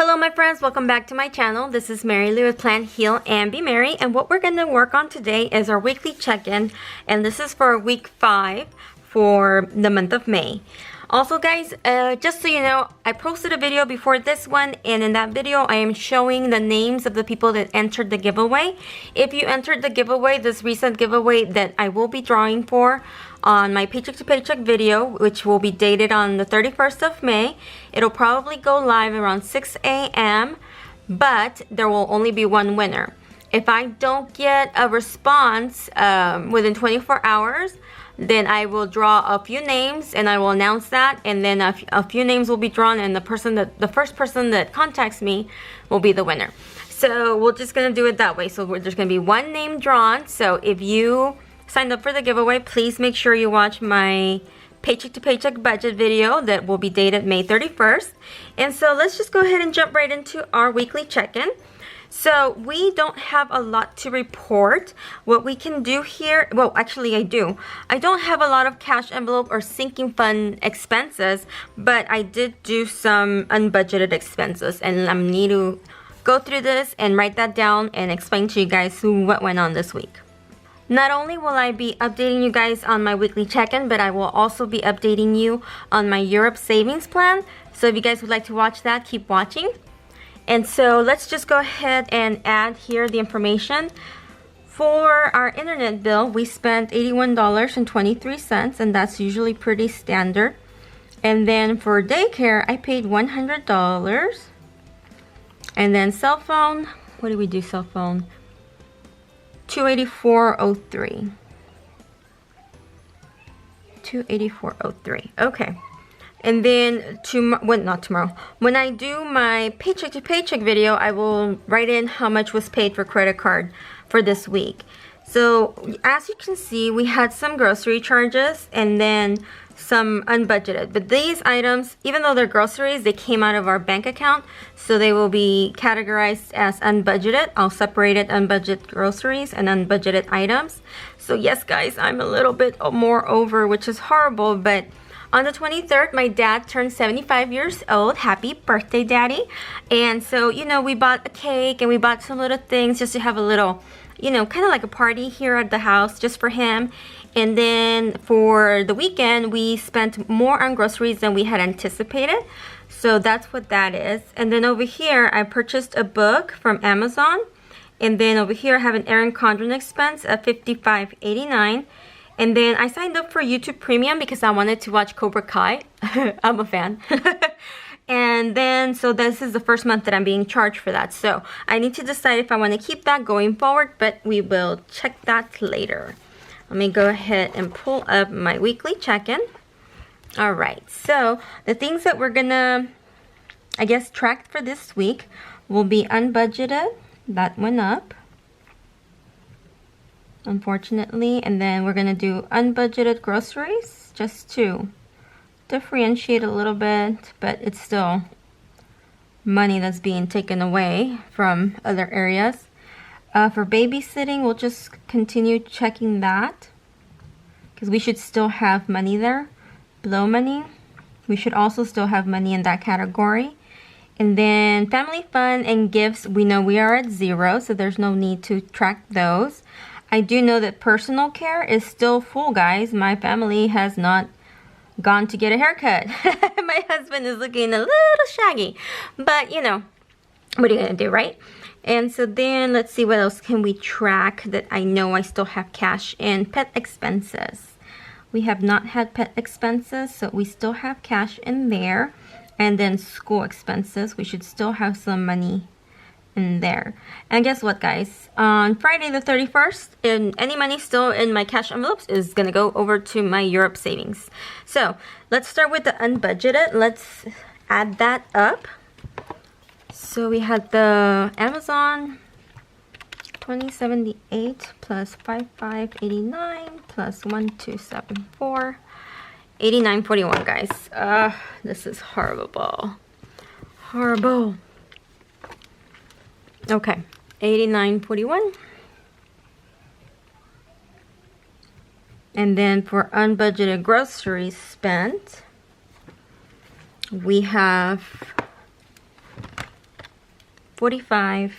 Hello my friends, welcome back to my channel. This is Mary Lou with Plan, Heal, and Be Merry, and what we're going to work on today is our weekly check-in, and this is for week 5 for the month of May. Also guys, just so you know, I posted a video before this one, and in that video I am showing the names of the people that entered the giveaway. If you entered the giveaway, this recent giveaway that I will be drawing for on my paycheck to paycheck video, which will be dated on the 31st of May. It'll probably go live around 6 a.m. but there will only be one winner. If I don't get a response within 24 hours, then I will draw a few names and I will announce that, and then a few names will be drawn, and the first person that contacts me will be the winner. So we're just gonna do it that way. So there's gonna be one name drawn. So if you signed up for the giveaway, please make sure you watch my paycheck to paycheck budget video that will be dated May 31st. And so let's just go ahead and jump right into our weekly check-in. So we don't have a lot to report. What we can do here, well actually I do. I don't have a lot of cash envelope or sinking fund expenses, but I did do some unbudgeted expenses, and I need to go through this and write that down and explain to you guys what went on this week. Not only will I be updating you guys on my weekly check-in, but I will also be updating you on my Europe savings plan. So if you guys would like to watch that, keep watching. And so let's just go ahead and add here the information. For our internet bill, we spent $81.23, and that's usually pretty standard. And then for daycare, I paid $100. And then cell phone, what did we do cell phone? $284.03. $284.03. Okay. And then not tomorrow. When I do my paycheck to paycheck video, I will write in how much was paid for credit card for this week. So as you can see, we had some grocery charges and then some unbudgeted. But these items, even though they're groceries, they came out of our bank account, so they will be categorized as unbudgeted. I'll separate it: unbudgeted groceries and unbudgeted items. So yes guys, I'm a little bit more over, which is horrible, but on the 23rd, my dad turned 75 years old. Happy birthday, Daddy. And so, you know, we bought a cake and we bought some little things just to have a little, you know, kind of like a party here at the house just for him. And then for the weekend, we spent more on groceries than we had anticipated. So that's what that is. And then over here, I purchased a book from Amazon. And then over here, I have an Erin Condren expense of $55.89. And then I signed up for YouTube Premium because I wanted to watch Cobra Kai. I'm a fan. And then, so this is the first month that I'm being charged for that. So I need to decide if I want to keep that going forward, but we will check that later. Let me go ahead and pull up my weekly check-in. All right, so the things that we're gonna, I guess, track for this week will be unbudgeted. That went up, unfortunately. And then we're gonna do unbudgeted groceries just to differentiate a little bit, but it's still money that's being taken away from other areas. For babysitting, we'll just continue checking that because we should still have money there. Below money, we should also still have money in that category. And then family fun and gifts, we know we are at 0, so there's no need to track those. I do know that personal care is still full, guys. My family has not gone to get a haircut. My husband is looking a little shaggy, but you know, what are you gonna do, right? And so then let's see, what else can we track that I know I still have cash in. Pet expenses. We have not had pet expenses, so we still have cash in there. And then school expenses, we should still have some money in there. And guess what, guys? On Friday the 31st, any money still in my cash envelopes is gonna go over to my Europe savings. So let's start with the unbudgeted. Let's add that up. So we had the Amazon 2078 plus 5589 plus 1274 89.41, guys. This is horrible. Horrible. Okay, 89.41. And then for unbudgeted groceries spent, we have 45,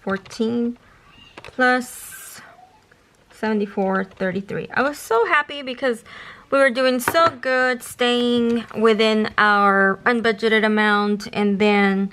14 plus 74, 33. I was so happy because we were doing so good, staying within our unbudgeted amount, and then,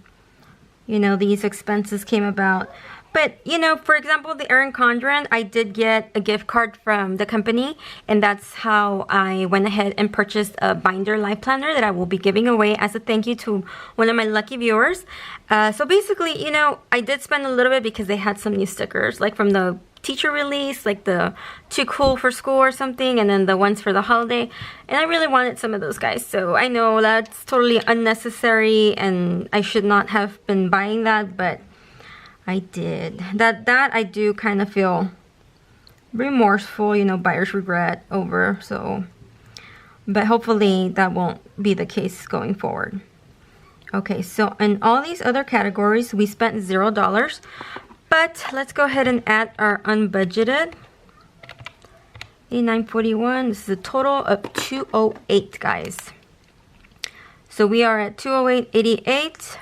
you know, these expenses came about. But, you know, for example, the Erin Condren, I did get a gift card from the company, and that's how I went ahead and purchased a binder life planner that I will be giving away as a thank you to one of my lucky viewers. So basically, you know, I did spend a little bit because they had some new stickers, like from the teacher release, like the Too Cool for School or something, and then the ones for the holiday. And I really wanted some of those guys, so I know that's totally unnecessary and I should not have been buying that, but I did. That I do kind of feel remorseful, you know, buyer's regret over, so, but hopefully that won't be the case going forward. Okay, so in all these other categories, we spent $0, but let's go ahead and add our unbudgeted. $89.41, this is a total of $208, guys. So we are at $208.88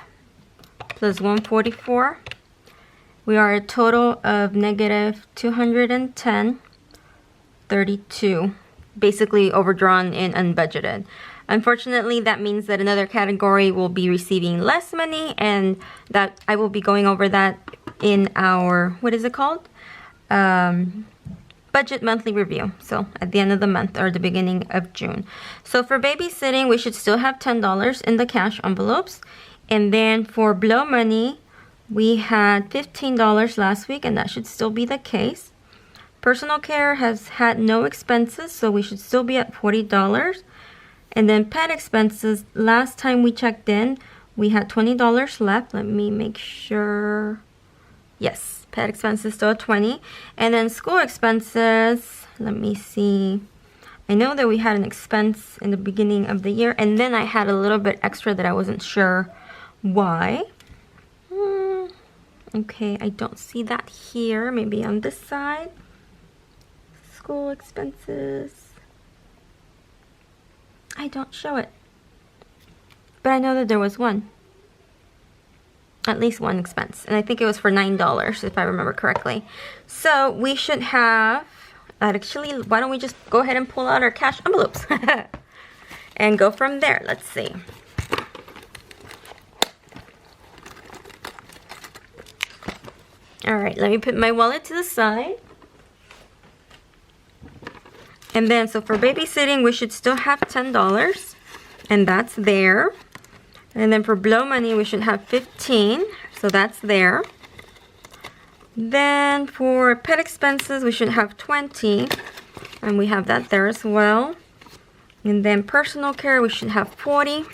plus $144. We are a total of negative $210.32, basically overdrawn and unbudgeted. Unfortunately, that means that another category will be receiving less money, and that I will be going over that in our, what is it called? Budget monthly review. So at the end of the month or the beginning of June. So for babysitting, we should still have $10 in the cash envelopes. And then for blow money, we had $15 last week, and that should still be the case. Personal care has had no expenses, so we should still be at $40. And then pet expenses, last time we checked in, we had $20 left. Let me make sure. Yes, pet expenses still at $20. And then school expenses, let me see. I know that we had an expense in the beginning of the year, and then I had a little bit extra that I wasn't sure why. Okay, I don't see that here. Maybe on this side. School expenses. I don't show it. But I know that there was one. At least one expense. And I think it was for $9, if I remember correctly. So we should have... Actually, why don't we just go ahead and pull out our cash envelopes. And go from there. Let's see. Alright, let me put my wallet to the side. And then, so for babysitting, we should still have $10. And that's there. And then for blow money, we should have $15. So that's there. Then for pet expenses, we should have $20. And we have that there as well. And then personal care, we should have $40.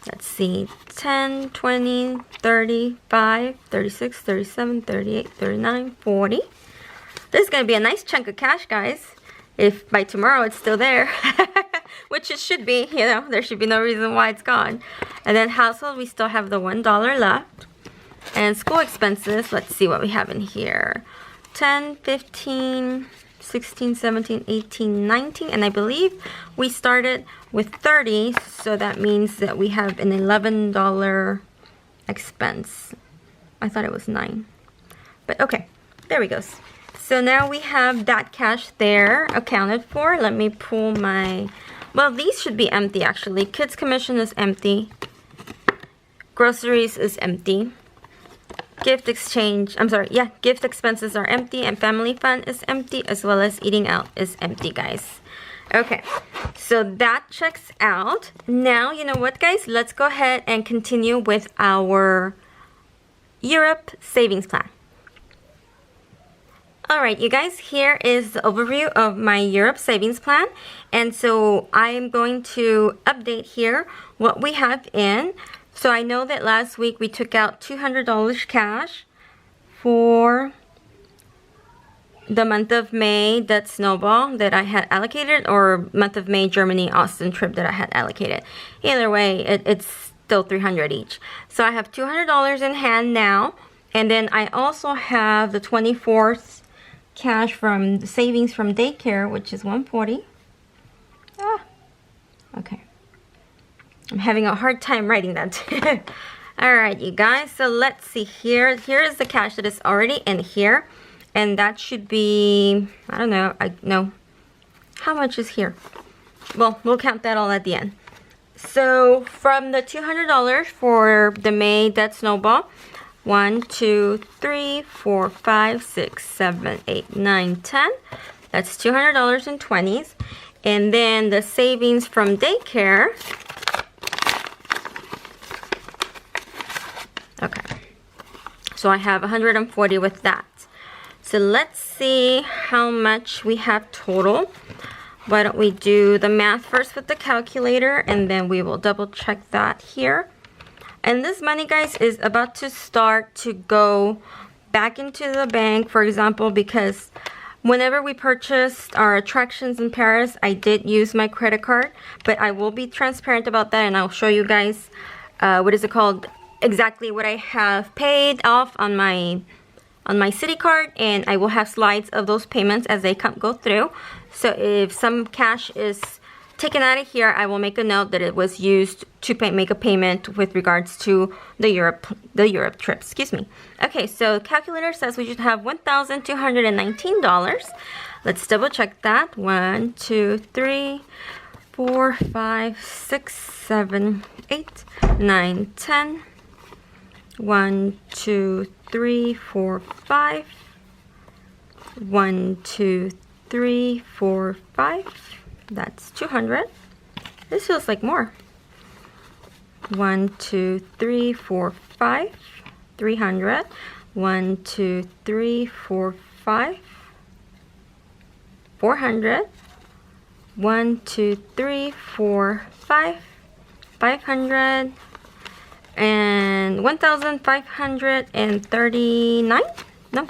Let's see, 10, 20, 35, 36, 37, 38, 39, 40. This is going to be a nice chunk of cash, guys. If by tomorrow it's still there. Which it should be, you know. There should be no reason why it's gone. And then household, we still have the $1 left. And school expenses, let's see what we have in here. 10, 15, 16, 17, 18, 19. And I believe we started with 30. So that means that we have an $11 expense. I thought it was 9. But okay, there we go. So now we have that cash there accounted for. Let me pull my... Well, these should be empty actually. Kids commission is empty. Groceries is empty. Gift exchange, I'm sorry, yeah, gift expenses are empty, and family fund is empty, as well as eating out is empty, guys. Okay, so that checks out. Now, you know what, guys? Let's go ahead and continue with our Europe savings plan. Alright, you guys, here is the overview of my Europe savings plan. And so I'm going to update here what we have in. So I know that last week we took out $200 cash for the month of May, that snowball that I had allocated, or month of May Germany Austin trip that I had allocated. Either way, it's still $300 each. So I have $200 in hand now, and then I also have the 24th cash from the savings from daycare, which is $140. Okay. I'm having a hard time writing that. Alright, you guys, so let's see here. Here is the cash that is already in here. And that should be, I don't know, no. How much is here? Well, we'll count that all at the end. So from the $200 for the May Dead Snowball, 1, 2, 3, 4, 5, 6, 7, 8, 9, 10. That's $200 in 20s. And then the savings from daycare. Okay. So I have 140 with that. So let's see how much we have total. Why don't we do the math first with the calculator, and then we will double check that here. And this money, guys, is about to start to go back into the bank, for example, because whenever we purchased our attractions in Paris, I did use my credit card, but I will be transparent about that, and I'll show you guys, exactly what I have paid off on my city card, and I will have slides of those payments as they go through. So if some cash is taken out of here, I will make a note that it was used to make a payment with regards to the Europe trip. Excuse me. Okay, so calculator says we should have $1,219. Let's double check that. 1, 2, 3, 4, 5, 6, 7, 8, 9, 10. 1, 2, 3, 4, 5. 1, 2, 3, 4, 5. That's 200. This feels like more. 1, 2, 3, 4, 5. 300. 1, 2, 3, 4, 5. 400. 1, 2, 3, 4, 5. 500. And 1,539? No.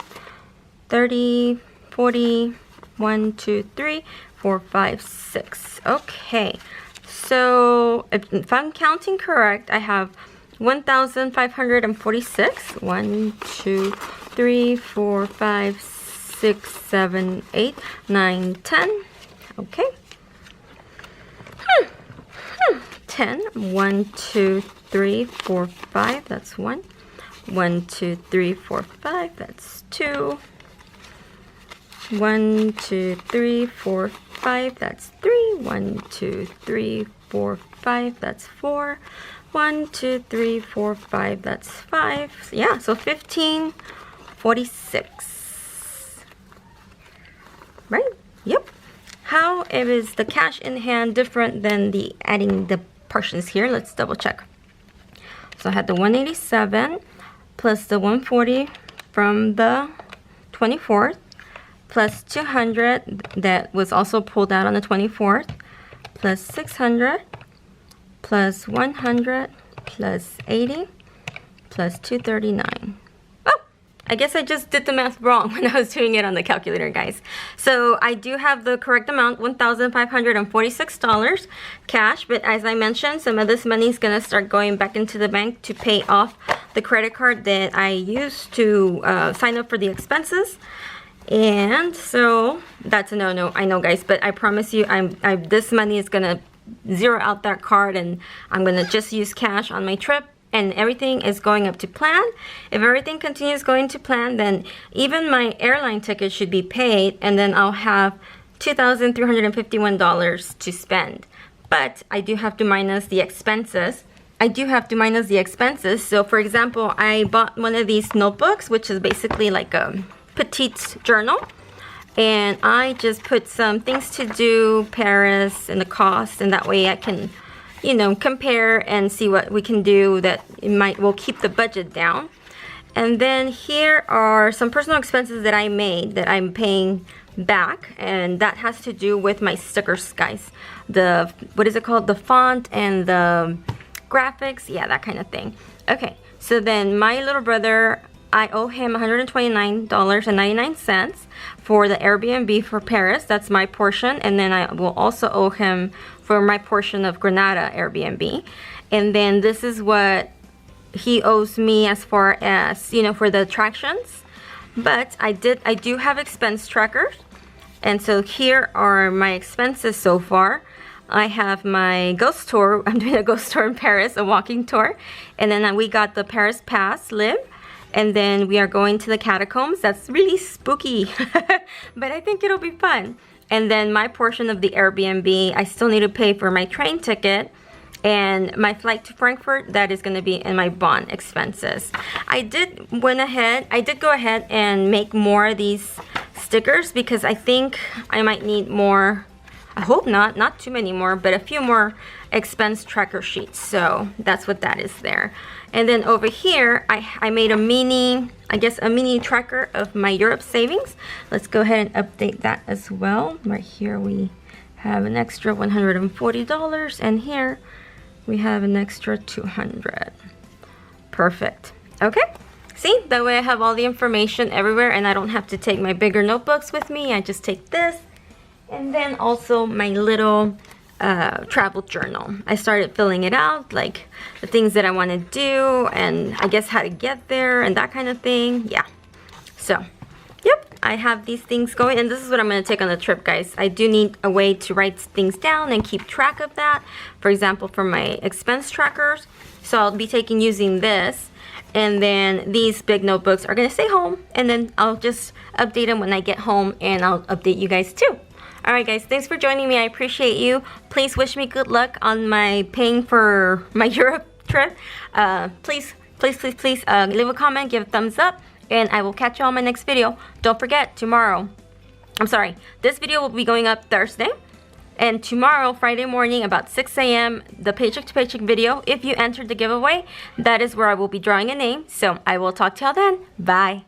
30, 40, 1, 2, 3, 4, 5, 6. Okay. So if I'm counting correct, I have 1,546. 1, 2, 3, 4, 5, 6, 7, 8, 9, 10. Okay. 10. 1, 2, 3, 4, 5. That's 1. 1, 2, 3, 4, 5. That's 2. 1, 2, 3, 4, 5. That's 3. 1, 2, 3, 4, 5. That's 4. 1, 2, 3, 4, 5. That's 5. Yeah, so 1546. Right? Yep. How is the cash in hand different than the adding the portions here? Let's double check. So I had the 187 plus the 140 from the 24th plus 200 that was also pulled out on the 24th plus 600 plus 100 plus 80 plus 239. I guess I just did the math wrong when I was doing it on the calculator, guys. So I do have the correct amount, $1,546 cash. But as I mentioned, some of this money is going to start going back into the bank to pay off the credit card that I used to sign up for the expenses. And so that's a no-no, I know, guys. But I promise you, this money is going to zero out that card, and I'm going to just use cash on my trip. And everything is going up to plan. If everything continues going to plan, then even my airline ticket should be paid, and then I'll have $2,351 to spend. But I do have to minus the expenses. So for example, I bought one of these notebooks, which is basically like a petite journal. And I just put some things to do, Paris, and the cost, and that way I can, you know, compare and see what we can do that will keep the budget down. And then here are some personal expenses that I made that I'm paying back, and that has to do with my stickers, guys. The, what is it called? The font and the graphics, yeah, that kind of thing. Okay, so then my little brother, I owe him $129.99 for the Airbnb for Paris. That's my portion. And then I will also owe him for my portion of Granada Airbnb. And then this is what he owes me as far as, you know, for the attractions. But I do have expense trackers. And so here are my expenses so far. I have my ghost tour. I'm doing a ghost tour in Paris, a walking tour. And then we got the Paris Pass Live. And then we are going to the catacombs. That's really spooky, but I think it'll be fun. And then my portion of the Airbnb, I still need to pay for my train ticket and my flight to Frankfurt. That is going to be in my bond expenses. I did go ahead and make more of these stickers because I think I might need more. I hope not too many more, but a few more expense tracker sheets. So that's what that is there. And then over here, I made a mini tracker of my Europe savings. Let's go ahead and update that as well. Right here we have an extra $140, and here we have an extra $200. Perfect. Okay. See, that way I have all the information everywhere and I don't have to take my bigger notebooks with me. I just take this. And then also my little travel journal. I started filling it out, like the things that I want to do and I guess how to get there and that kind of thing. Yeah. So, yep, I have these things going and this is what I'm going to take on the trip, guys. I do need a way to write things down and keep track of that. For example, for my expense trackers. So I'll be using this. And then these big notebooks are going to stay home and then I'll just update them when I get home and I'll update you guys too. Alright guys, thanks for joining me. I appreciate you. Please wish me good luck on my paying for my Europe trip. Please leave a comment, give a thumbs up, and I will catch you on my next video. Don't forget, this video will be going up Thursday. And tomorrow, Friday morning, about 6 a.m., the Paycheck to Paycheck video. If you entered the giveaway, that is where I will be drawing a name. So I will talk to y'all then. Bye.